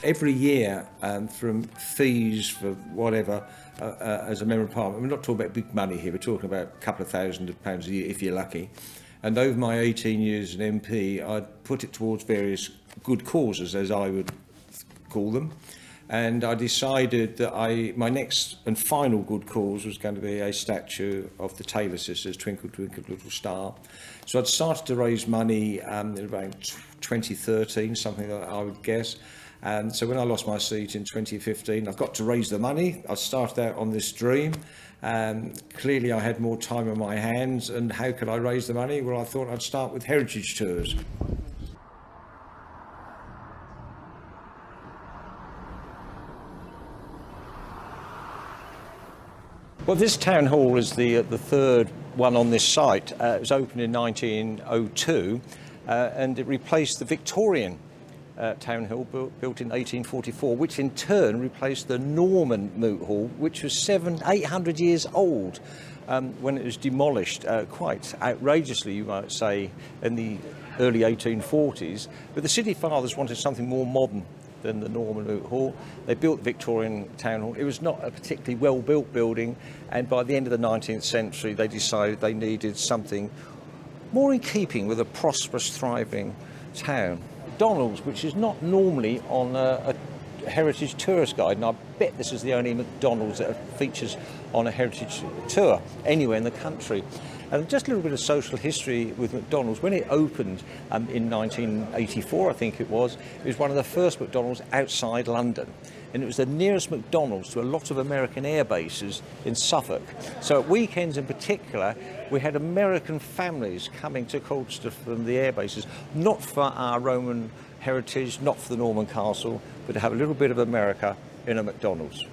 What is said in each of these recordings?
Every year, from fees for whatever, as a member of Parliament, we're not talking about big money here, we're talking about a couple of £1,000s a year if you're lucky. And over my 18 years as an MP, I'd put it towards various good causes, as I would call them. And I decided that my next and final good cause was going to be a statue of the Taylor sisters, Twinkle, Twinkle, Little Star. So I'd started to raise money in around 2013, something that I would guess. And so when I lost my seat in 2015, I've got to raise the money. I started out on this dream. Clearly I had more time on my hands, and how could I raise the money? Well, I thought I'd start with heritage tours. Well, this town hall is the third one on this site. It was opened in 1902 and it replaced the Victorian town hall built in 1844, which in turn replaced the Norman moot hall, which was 800 years old when it was demolished, quite outrageously, you might say, in the early 1840s. But the city fathers wanted something more modern than the Norman moot hall. They built the Victorian town hall. It was not a particularly well-built building, and by the end of the 19th century they decided they needed something more in keeping with a prosperous, thriving town. McDonald's, which is not normally on a heritage tourist guide, and I bet this is the only McDonald's that features on a heritage tour anywhere in the country. And just a little bit of social history with McDonald's. When it opened in 1984, I think it was one of the first McDonald's outside London. And it was the nearest McDonald's to a lot of American air bases in Suffolk. So at weekends in particular, we had American families coming to Colchester from the air bases, not for our Roman heritage, not for the Norman castle, but to have a little bit of America in a McDonald's.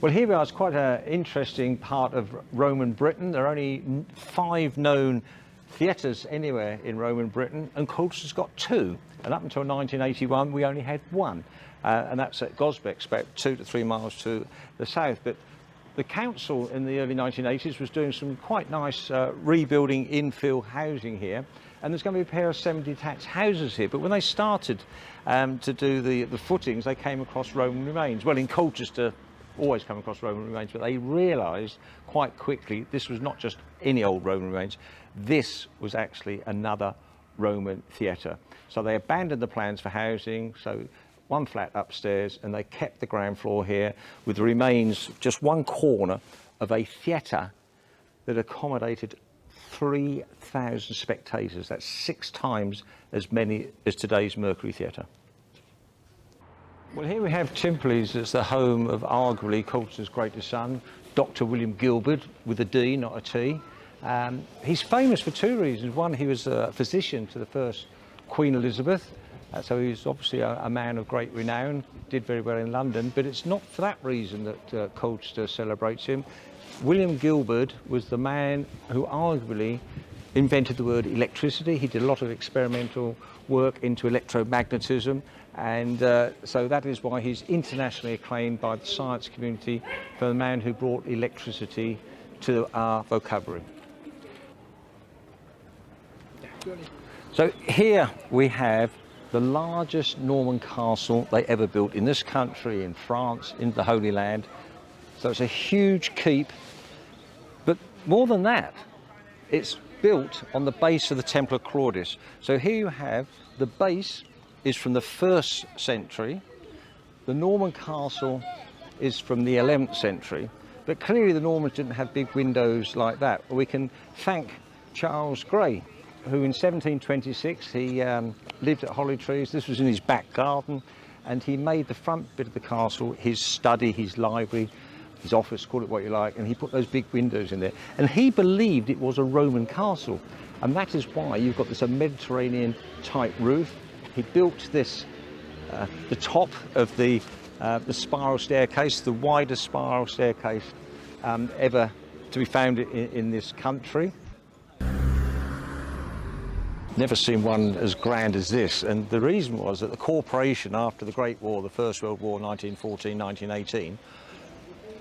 Well, here we are. It's quite an interesting part of Roman Britain. There are only 5 known theatres anywhere in Roman Britain, and Colchester's got 2. And up until 1981, we only had 1. And that's at Gosbecks, about 2 to 3 miles to the south. But the council in the early 1980s was doing some quite nice rebuilding infill housing here. And there's going to be a pair of 70-detached houses here. But when they started to do the footings, they came across Roman remains. Well, in Colchester, always come across Roman remains, but they realised quite quickly this was not just any old Roman remains, this was actually another Roman theatre. So they abandoned the plans for housing, so 1 flat upstairs, and they kept the ground floor here with the remains, just 1 corner of a theatre that accommodated 3,000 spectators. That's 6 times as many as today's Mercury Theatre. Well, here we have Timperley's as the home of arguably Colchester's greatest son, Dr. William Gilbert, with a D, not a T. He's famous for 2 reasons. One, he was a physician to the first Queen Elizabeth, so he's obviously a man of great renown, did very well in London, but it's not for that reason that Colchester celebrates him. William Gilbert was the man who arguably invented the word electricity. He did a lot of experimental work into electromagnetism, and so that is why he's internationally acclaimed by the science community for the man who brought electricity to our vocabulary. So here we have the largest Norman castle they ever built in this country, in France, in the Holy Land. So it's a huge keep, but more than that, it's built on the base of the Temple of Claudius. So here you have the base is from the 1st century, the Norman castle is from the 11th century, but clearly the Normans didn't have big windows like that. We can thank Charles Grey, who in 1726 he lived at Holly Trees. This was in his back garden, and he made the front bit of the castle his study, his library, his office, call it what you like, and he put those big windows in there. And he believed it was a Roman castle, and that is why you've got this Mediterranean type roof. He built this, the top of the spiral staircase, the widest spiral staircase ever to be found in this country. Never seen one as grand as this, and the reason was that the corporation, after the Great War, the First World War, 1914, 1918,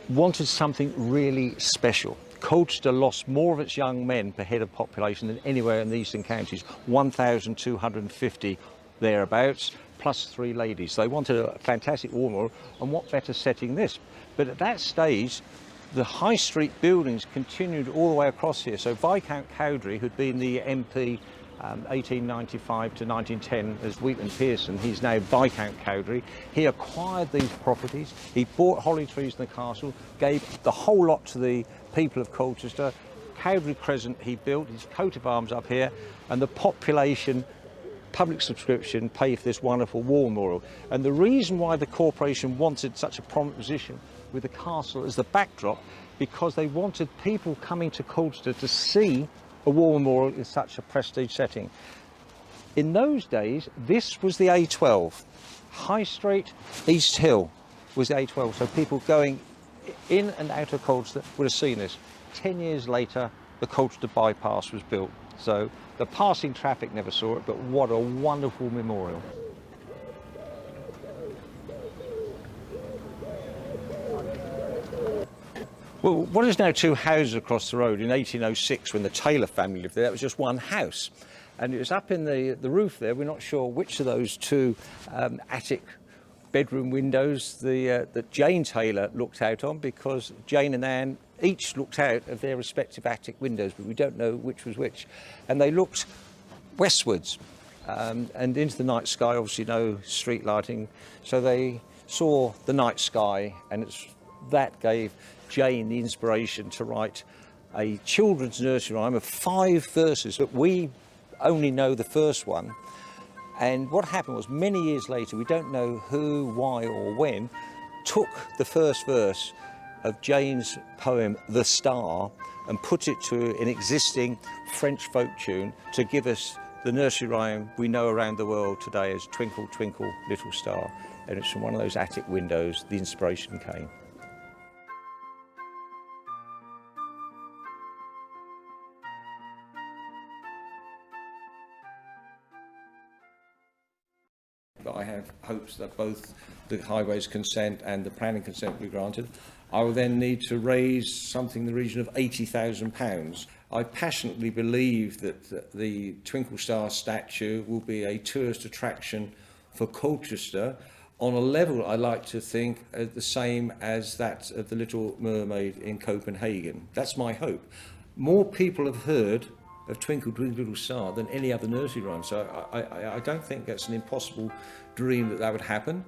wanted something really special. Colchester lost more of its young men per head of population than anywhere in the eastern counties, 1,250 thereabouts, plus 3 ladies. They wanted a fantastic war memorial, and what better setting this? But at that stage, the high street buildings continued all the way across here. So Viscount Cowdray, who'd been the MP 1895 to 1910 as Wheatland Pearson, he's now Viscount Cowdray. He acquired these properties, he bought holly trees in the castle, gave the whole lot to the people of Colchester. Cowdray Crescent he built, his coat of arms up here, and the population, public subscription, pay for this wonderful war memorial. And the reason why the corporation wanted such a prominent position with the castle as the backdrop, because they wanted people coming to Colchester to see a war memorial in such a prestige setting. In those days, this was the A12. High Street, East Hill was the A12. So people going in and out of Colchester would have seen this. 10 years later, the Colchester bypass was built. So the passing traffic never saw it, but what a wonderful memorial. Well, what is now 2 houses across the road, in 1806, when the Taylor family lived there, that was just one house. And it was up in the roof there. We're not sure which of those 2 attic bedroom windows that Jane Taylor looked out on, because Jane and Anne each looked out of their respective attic windows, but we don't know which was which. And they looked westwards and into the night sky, obviously no street lighting. So they saw the night sky, and that gave Jane the inspiration to write a children's nursery rhyme of 5 verses, but we only know the first one. And what happened was, many years later, we don't know who, why or when, took the first verse of Jane's poem The Star and put it to an existing French folk tune to give us the nursery rhyme we know around the world today as Twinkle, Twinkle, Little Star. And it's from one of those attic windows the inspiration came. I have hopes that both the highways consent and the planning consent will be granted. I will then need to raise something in the region of £80,000. I passionately believe that the Twinkle Star statue will be a tourist attraction for Colchester on a level, I like to think, the same as that of the Little Mermaid in Copenhagen. That's my hope. More people have heard of Twinkle, Twinkle, Little Star than any other nursery rhyme. So I don't think that's an impossible dream that would happen.